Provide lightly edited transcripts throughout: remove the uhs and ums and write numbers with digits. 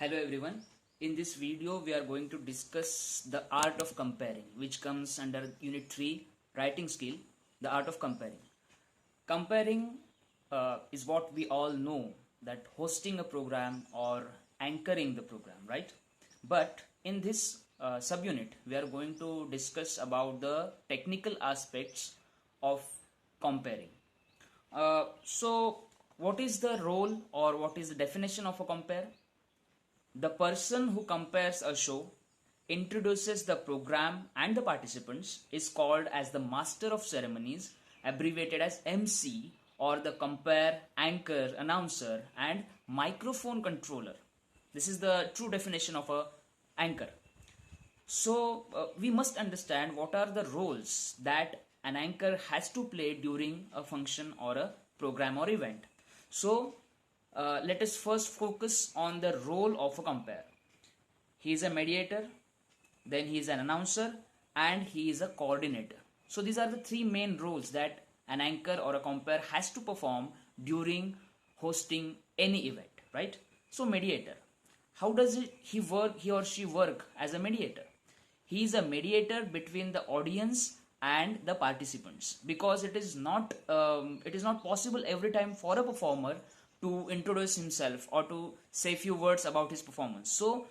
Hello everyone. In this video we are going to discuss the art of comparing, which comes under unit 3 writing skill, the art of comparing. Comparing is what we all know, that hosting a program or anchoring the program, right? But in this subunit we are going to discuss about the technical aspects of comparing. So what is the role or what is the definition of a compare? The person who compares a show, introduces the program and the participants is called as the master of ceremonies, abbreviated as MC, or the compare, anchor, announcer and microphone controller. This is the true definition of a anchor. So we must understand what are the roles that an anchor has to play during a function or a program or event. So let us first focus on the role of a compare. He is a mediator, then he is an announcer, and he is a coordinator. So these are the three main roles that an anchor or a compare has to perform during hosting any event, right? So mediator, how does he or she work as a mediator? He is a mediator between the audience and the participants, because it is not possible every time for a performer to introduce himself or to say few words about his performance. So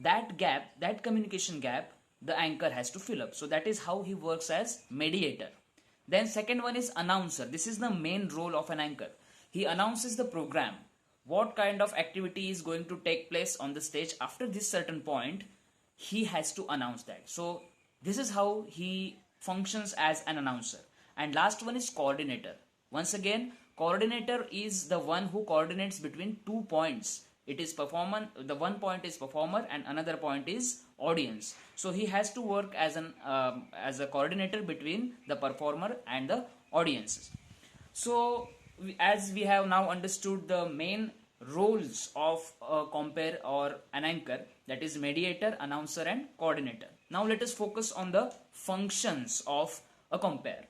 that gap, that communication gap, the anchor has to fill up. So that is how he works as mediator. Then second one is announcer. This is the main role of an anchor. He announces the program, what kind of activity is going to take place on the stage after this certain point. He has to announce that. So this is how he functions as an announcer. And last one is coordinator. Once again, coordinator is the one who coordinates between 2 points. It is performer, the one point is performer and another point is audience. So he has to work as a coordinator between the performer and the audiences. So as we have now understood the main roles of a compare or an anchor, that is mediator, announcer and coordinator. Now let us focus on the functions of a compare.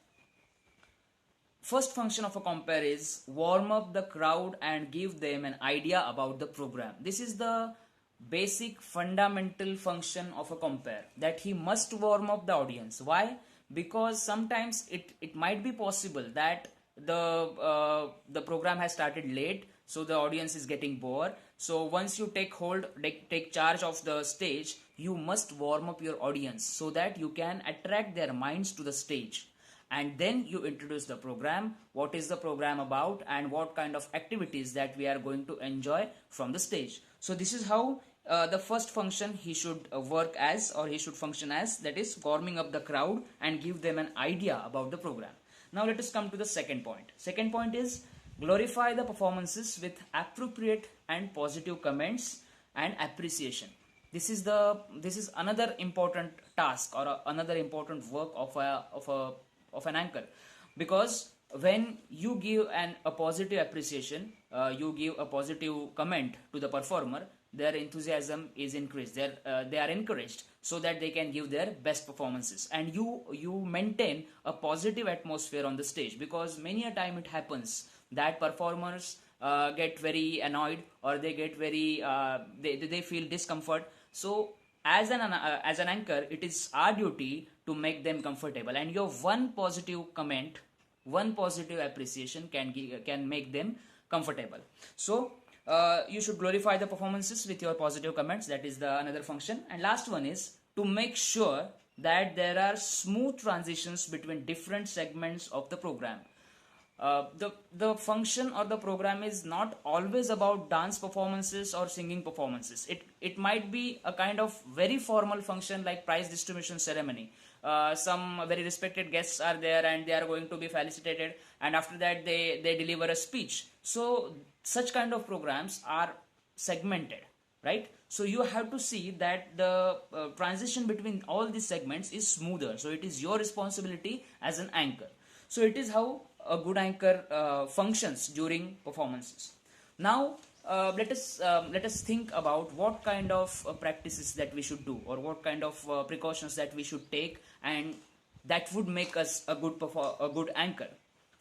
First function of a compare is warm up the crowd and give them an idea about the program. This is the basic fundamental function of a compare, that he must warm up the audience. Why? Because sometimes it might be possible that the program has started late, so the audience is getting bored. So once you take charge of the stage, you must warm up your audience so that you can attract their minds to the stage. And then you introduce the program, what is the program about and what kind of activities that we are going to enjoy from the stage. So this is how the first function he should work as, or he should function as, that is warming up the crowd and give them an idea about the program. Now let us come to the second point. Second point is glorify the performances with appropriate and positive comments and appreciation. This is another important task or another important work of an anchor, because when you give a positive appreciation, you give a positive comment to the performer, their enthusiasm is increased, they are encouraged so that they can give their best performances, and you maintain a positive atmosphere on the stage. Because many a time it happens that performers get very annoyed, or they get very they feel discomfort. So as an anchor, it is our duty to make them comfortable, and your one positive comment, one positive appreciation can make them comfortable. So you should glorify the performances with your positive comments. That is the another function. And last one is to make sure that there are smooth transitions between different segments of the program. The function or the program is not always about dance performances or singing performances. It might be a kind of very formal function like prize distribution ceremony. Some very respected guests are there and they are going to be felicitated, and after that they deliver a speech. So such kind of programs are segmented, right? So you have to see that the transition between all these segments is smoother. So it is your responsibility as an anchor. So it is how a good anchor functions during performances. Now let us think about what kind of practices that we should do, or what kind of precautions that we should take, and that would make us a good anchor.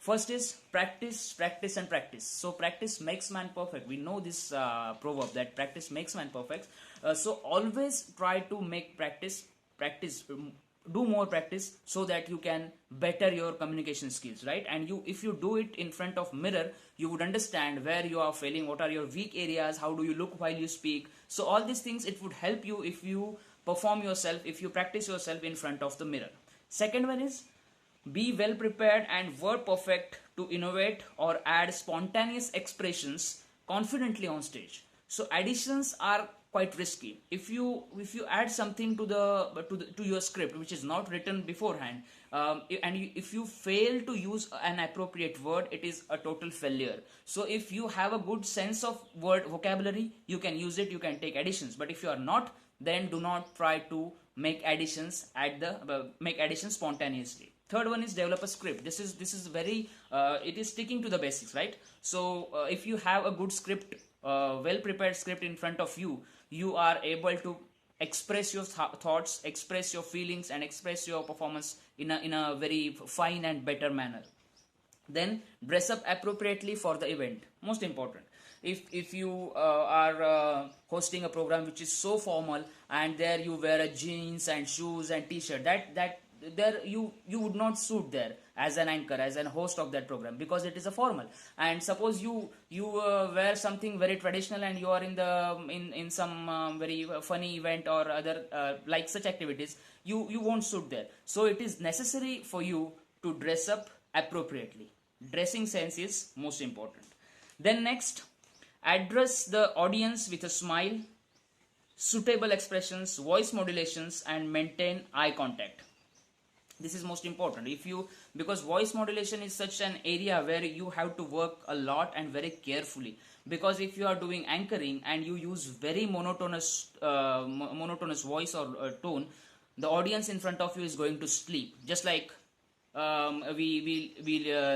First is practice, practice, and practice. So practice makes man perfect. We know this proverb that practice makes man perfect. So always try to make practice, do more practice so that you can better your communication skills, right? And if you do it in front of mirror, you would understand where you are failing, what are your weak areas, how do you look while you speak. So all these things, it would help you if you perform yourself, if you practice yourself in front of the mirror. Second one is be well prepared and word perfect to innovate or add spontaneous expressions confidently on stage. So additions are quite risky. If you add something to your script which is not written beforehand, if you fail to use an appropriate word, it is a total failure. So if you have a good sense of word vocabulary, you can use it, you can take additions. But if you are not, then do not try to make additions spontaneously. Third one is develop a script. This is very it is sticking to the basics, right? So if you have a good script, well prepared script in front of you, you are able to express your thoughts, express your feelings, and express your performance in a very fine and better manner. Then dress up appropriately for the event. Most important. If you are hosting a program which is so formal, and there you wear a jeans and shoes and t-shirt, that there you would not suit there as an anchor, as an host of that program, because it is a formal. And suppose you wear something very traditional and you are in some very funny event or other like such activities, you won't suit there. So it is necessary for you to dress up appropriately. Dressing sense is most important. Then next, address the audience with a smile, suitable expressions, voice modulations, and maintain eye contact. This is most important. Because voice modulation is such an area where you have to work a lot and very carefully. Because if you are doing anchoring and you use very monotonous voice or tone, the audience in front of you is going to sleep. Just like we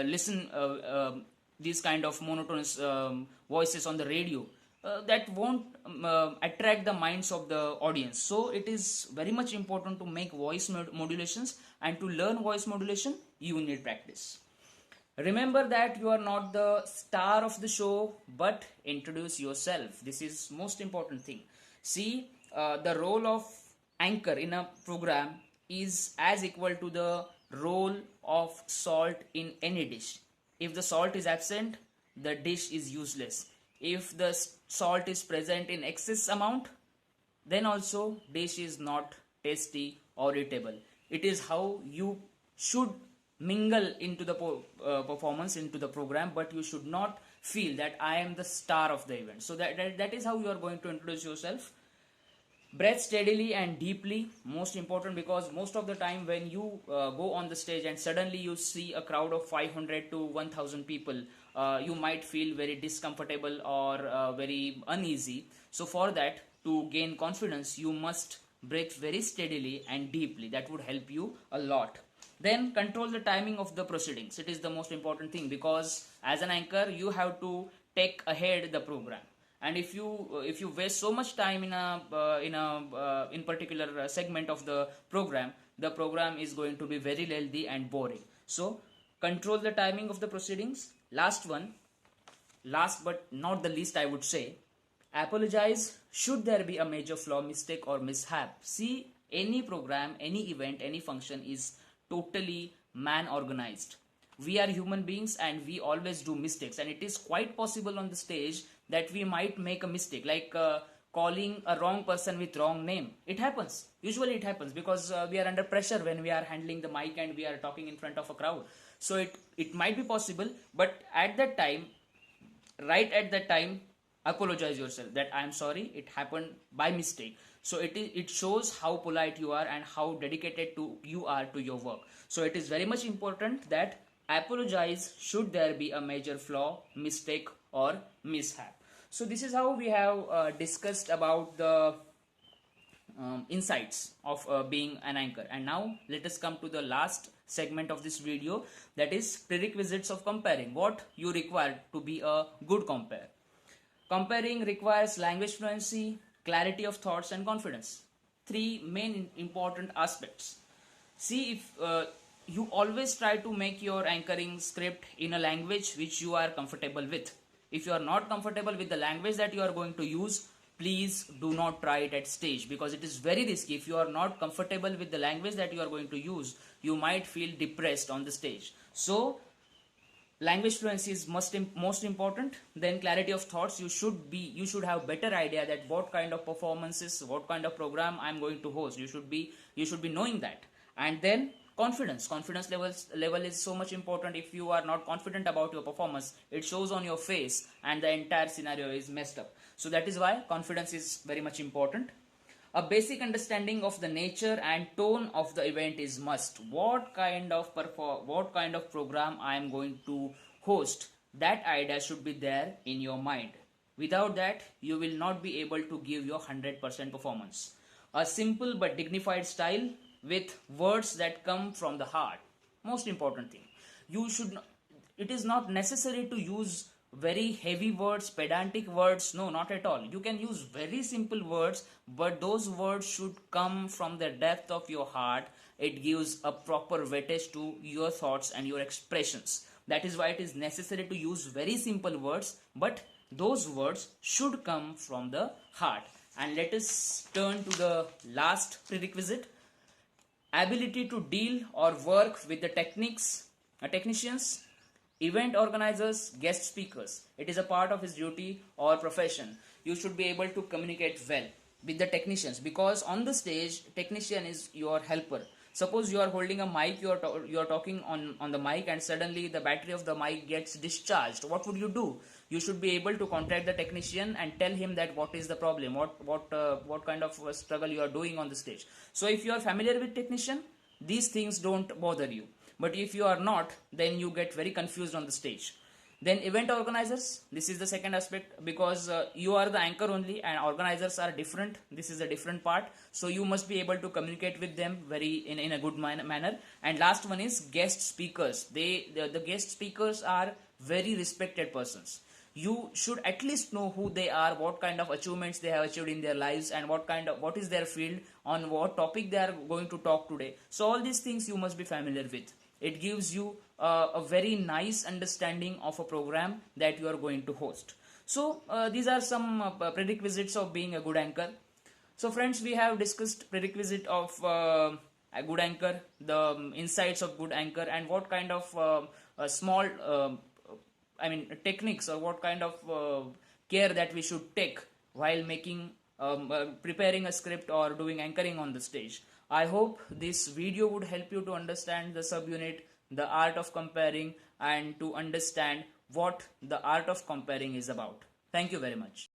listen these kind of monotonous voices on the radio, that won't attract the minds of the audience. So it is very much important to make voice modulations, and to learn voice modulation you need practice. Remember that you are not the star of the show, but introduce yourself. This is most important thing. See, the role of anchor in a program is as equal to the role of salt in any dish. If the salt is absent, the dish is useless. If the salt is present in excess amount, then also dish is not tasty or eatable. It is how you should mingle into the performance, into the program, but you should not feel that I am the star of the event. So that is how you are going to introduce yourself. Breathe steadily and deeply, most important, because most of the time when you go on the stage and suddenly you see a crowd of 500 to 1000 people, you might feel very discomfortable or very uneasy. So for that, to gain confidence, you must breathe very steadily and deeply. That would help you a lot. Then control the timing of the proceedings. It is the most important thing, because as an anchor you have to take ahead the program. And if you waste so much time in particular segment of the program is going to be very lengthy and boring. So control the timing of the proceedings. Last but not the least, I would say, apologize should there be a major flaw, mistake, or mishap. See, any program, any event, any function is totally man organized. We are human beings and we always do mistakes, and it is quite possible on the stage that we might make a mistake, like calling a wrong person with wrong name. It happens. Usually it happens because we are under pressure when we are handling the mic and we are talking in front of a crowd. So it might be possible, but at that time, right at that time, apologize yourself that I am sorry, it happened by mistake. So it shows how polite you are and how dedicated you are to your work. So it is very much important that apologize should there be a major flaw, mistake, or mishap. So this is how we have discussed about the insights of being an anchor. And now let us come to the last segment of this video, that is prerequisites of comparing. What you require to be a good compare. Comparing requires language fluency, clarity of thoughts, and confidence. Three main important aspects. See, if you always try to make your anchoring script in a language which you are comfortable with. If you are not comfortable with the language that you are going to use, please do not try it at stage, because it is very risky. If you are not comfortable with the language that you are going to use, you might feel depressed on the stage. So language fluency is most important. Then clarity of thoughts. You should have better idea that what kind of performances, what kind of program I'm going to host. You should be knowing that. And then confidence level is so much important. If you are not confident about your performance, it shows on your face and the entire scenario is messed up. So that is why confidence is very much important. A basic understanding of the nature and tone of the event is must. What kind of program I am going to host, that idea should be there in your mind. Without that, you will not be able to give your 100% performance. A simple but dignified style with words that come from the heart. Most important thing. You should not, it is not necessary to use very heavy words, pedantic words. No, not at all. You can use very simple words, but those words should come from the depth of your heart. It gives a proper weightage to your thoughts and your expressions. That is why it is necessary to use very simple words, but those words should come from the heart. And let us turn to the last prerequisite: ability to deal or work with the technicians, event organizers, guest speakers. It is a part of his duty or profession. You should be able to communicate well with the technicians, because on the stage, technician is your helper. Suppose you are holding a mic, you are talking on the mic, and suddenly the battery of the mic gets discharged. What would you do? You should be able to contact the technician and tell him that what is the problem, what kind of struggle you are doing on the stage. So if you are familiar with technician, these things don't bother you. But if you are not, then you get very confused on the stage. Then event organizers, this is the second aspect, because you are the anchor only and organizers are different. This is a different part. So you must be able to communicate with them in a good manner. And last one is guest speakers. The guest speakers are very respected persons. You should at least know who they are, what kind of achievements they have achieved in their lives, and what is their field, on what topic they are going to talk today. So all these things you must be familiar with. It gives you a very nice understanding of a program that you are going to host. So these are some prerequisites of being a good anchor. So friends, we have discussed prerequisite of a good anchor, the insights of good anchor, and what kind of small techniques, or what kind of care that we should take while preparing a script or doing anchoring on the stage. I hope this video would help you to understand the subunit, the art of comparing, and to understand what the art of comparing is about. Thank you very much.